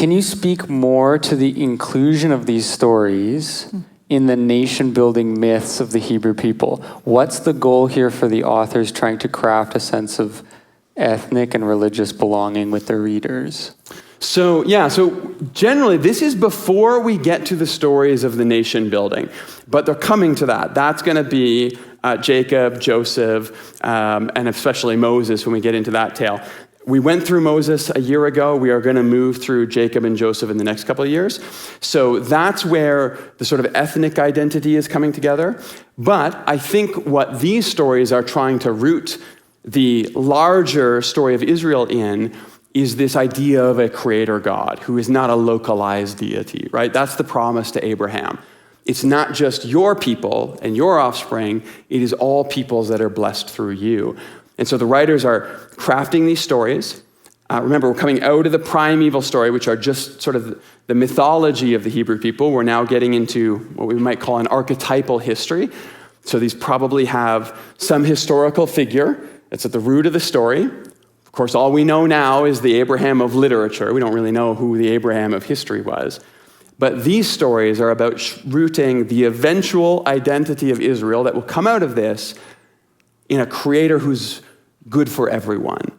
Can you speak more to the inclusion of these stories in the nation-building myths of the Hebrew people? What's the goal here for the authors trying to craft a sense of ethnic and religious belonging with their readers? So generally, this is before we get to the stories of the nation building, but they're coming to that. That's going to be Jacob, Joseph, and especially Moses when we get into that tale. We went through Moses a year ago. We are going to move through Jacob and Joseph in the next couple of years. So that's where the sort of ethnic identity is coming together. But I think what these stories are trying to root the larger story of Israel in is this idea of a creator God who is not a localized deity, right? That's the promise to Abraham. It's not just your people and your offspring, it is all peoples that are blessed through you. And so the writers are crafting these stories. Remember, we're coming out of the primeval story, which are just sort of the mythology of the Hebrew people. We're now getting into what we might call an archetypal history. So these probably have some historical figure that's at the root of the story. Of course, all we know now is the Abraham of literature. We don't really know who the Abraham of history was. But these stories are about rooting the eventual identity of Israel that will come out of this in a creator who's good for everyone,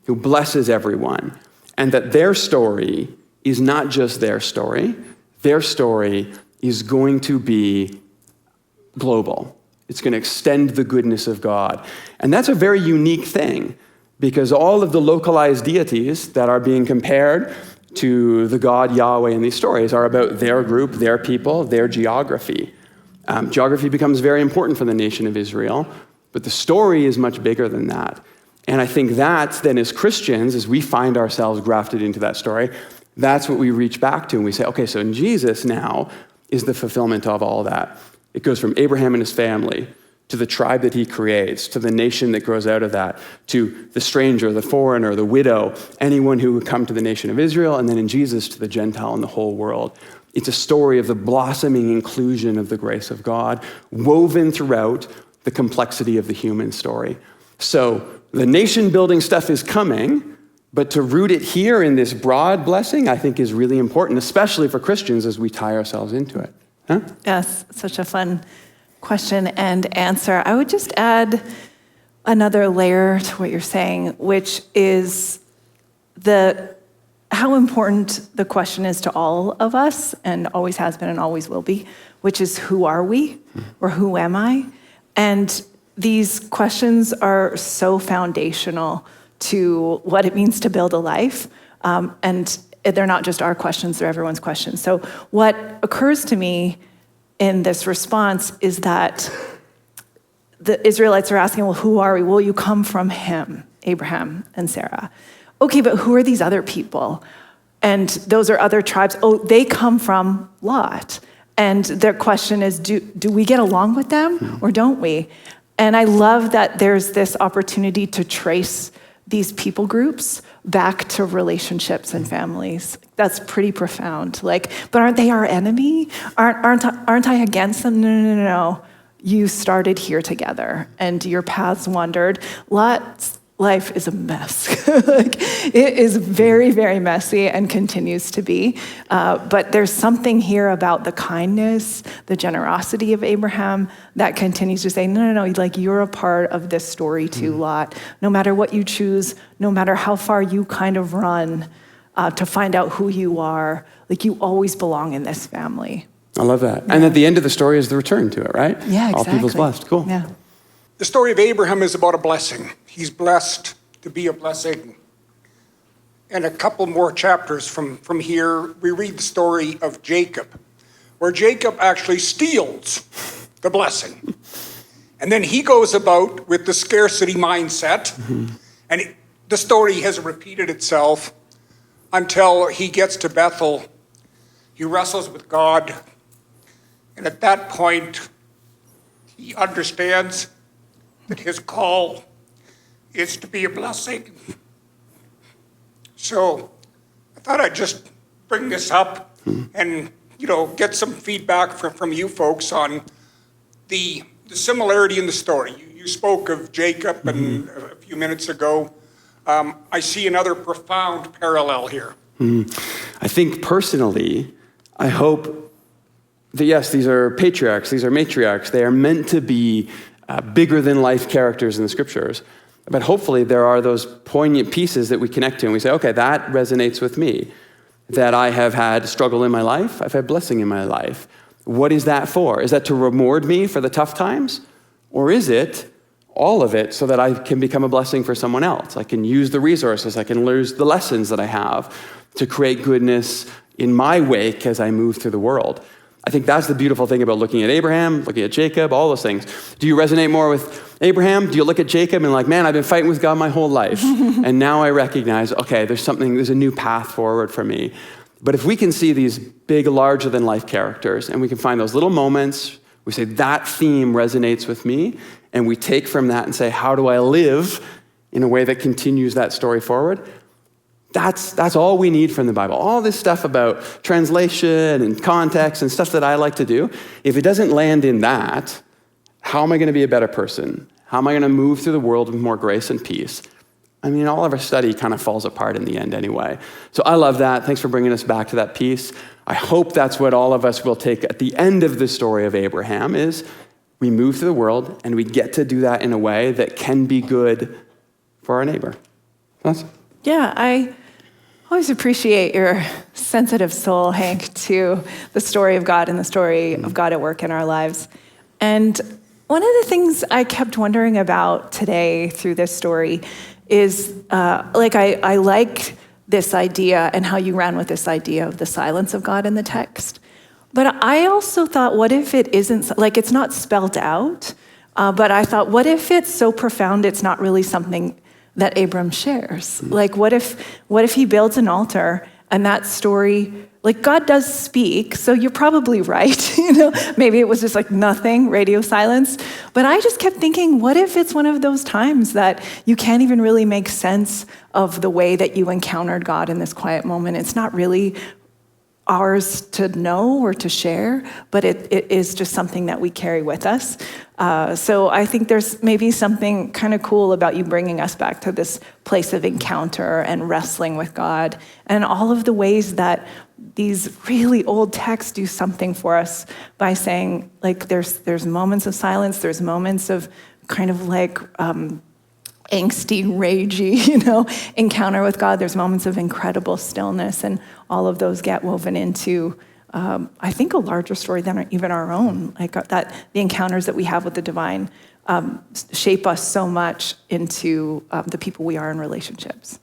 who blesses everyone, and that their story is not just their story. Their story is going to be global. It's going to extend the goodness of God. And that's a very unique thing, because all of the localized deities that are being compared to the God Yahweh in these stories are about their group, their people, their geography. Geography becomes very important for the nation of Israel, but the story is much bigger than that. And I think that then as Christians, as we find ourselves grafted into that story, that's what we reach back to and we say, okay, so in Jesus now is the fulfillment of all that. It goes from Abraham and his family to the tribe that he creates, to the nation that grows out of that, to the stranger, the foreigner, the widow, anyone who would come to the nation of Israel, and then in Jesus to the Gentile and the whole world. It's a story of the blossoming inclusion of the grace of God, woven throughout the complexity of the human story. So the nation-building stuff is coming, but to root it here in this broad blessing, I think is really important, especially for Christians as we tie ourselves into it. Huh? Yes, such a fun question and answer. I would just add another layer to what you're saying, which is how important the question is to all of us, and always has been and always will be, which is who are we, or who am I? And these questions are so foundational to what it means to build a life. And they're not just our questions, they're everyone's questions. So what occurs to me in this response is that the Israelites are asking, well, who are we? Well, you come from him, Abraham and Sarah. Okay, but who are these other people? And those are other tribes. Oh, they come from Lot. And their question is, do we get along with them or don't we? And I love that there's this opportunity to trace these people groups back to relationships and families. That's pretty profound. But aren't they our enemy? Aren't I against them? No. You started here together and your paths wandered. Lot's life is a mess. It is very, very messy and continues to be. But there's something here about the kindness, the generosity of Abraham that continues to say, no, you're a part of this story too, Lot. No matter what you choose, no matter how far you kind of run to find out who you are, you always belong in this family. I love that. Yeah. And at the end of the story is the return to it, right? Yeah, exactly. All people's blessed. Cool. Yeah. The story of Abraham is about a blessing. He's blessed to be a blessing. And a couple more chapters from here, we read the story of Jacob, where Jacob actually steals the blessing. And then he goes about with the scarcity mindset, and the story has repeated itself until he gets to Bethel. He wrestles with God, and at that point, he understands that his call is to be a blessing. So I thought I'd just bring this up and get some feedback from you folks on the similarity in the story. You spoke of Jacob and a few minutes ago. I see another profound parallel here. I think personally, I hope that yes, these are patriarchs, these are matriarchs. They are meant to be bigger than life characters in the scriptures. But hopefully there are those poignant pieces that we connect to and we say, okay, that resonates with me. That I have had struggle in my life, I've had blessing in my life. What is that for? Is that to reward me for the tough times? Or is it all of it so that I can become a blessing for someone else? I can use the resources, I can use the lessons that I have to create goodness in my wake as I move through the world. I think that's the beautiful thing about looking at Abraham, looking at Jacob, all those things. Do you resonate more with Abraham? Do you look at Jacob and like, man, I've been fighting with God my whole life. And now I recognize, okay, there's a new path forward for me. But if we can see these big, larger than life characters and we can find those little moments, we say that theme resonates with me. And we take from that and say, how do I live in a way that continues that story forward? That's all we need from the Bible. All this stuff about translation and context and stuff that I like to do, if it doesn't land in that, how am I going to be a better person? How am I going to move through the world with more grace and peace? I mean, all of our study kind of falls apart in the end anyway. So I love that. Thanks for bringing us back to that piece. I hope that's what all of us will take at the end of the story of Abraham is we move through the world and we get to do that in a way that can be good for our neighbor. Yeah, I always appreciate your sensitive soul, Hank, to the story of God and the story of God at work in our lives. And one of the things I kept wondering about today through this story is, I liked this idea and how you ran with this idea of the silence of God in the text. But I also thought, what if it isn't, it's not spelled out, but I thought, what if it's so profound it's not really something that Abram shares? What if he builds an altar and that story, God does speak, so you're probably right, maybe it was just nothing, radio silence. But I just kept thinking, what if it's one of those times that you can't even really make sense of the way that you encountered God in this quiet moment? It's not really ours to know or to share, but it is just something that we carry with us. So I think there's maybe something kind of cool about you bringing us back to this place of encounter and wrestling with God and all of the ways that these really old texts do something for us by saying, there's moments of silence, there's moments of kind of angsty, ragey, encounter with God. There's moments of incredible stillness, and all of those get woven into, I think, a larger story than even our own. The encounters that we have with the divine shape us so much into the people we are in relationships.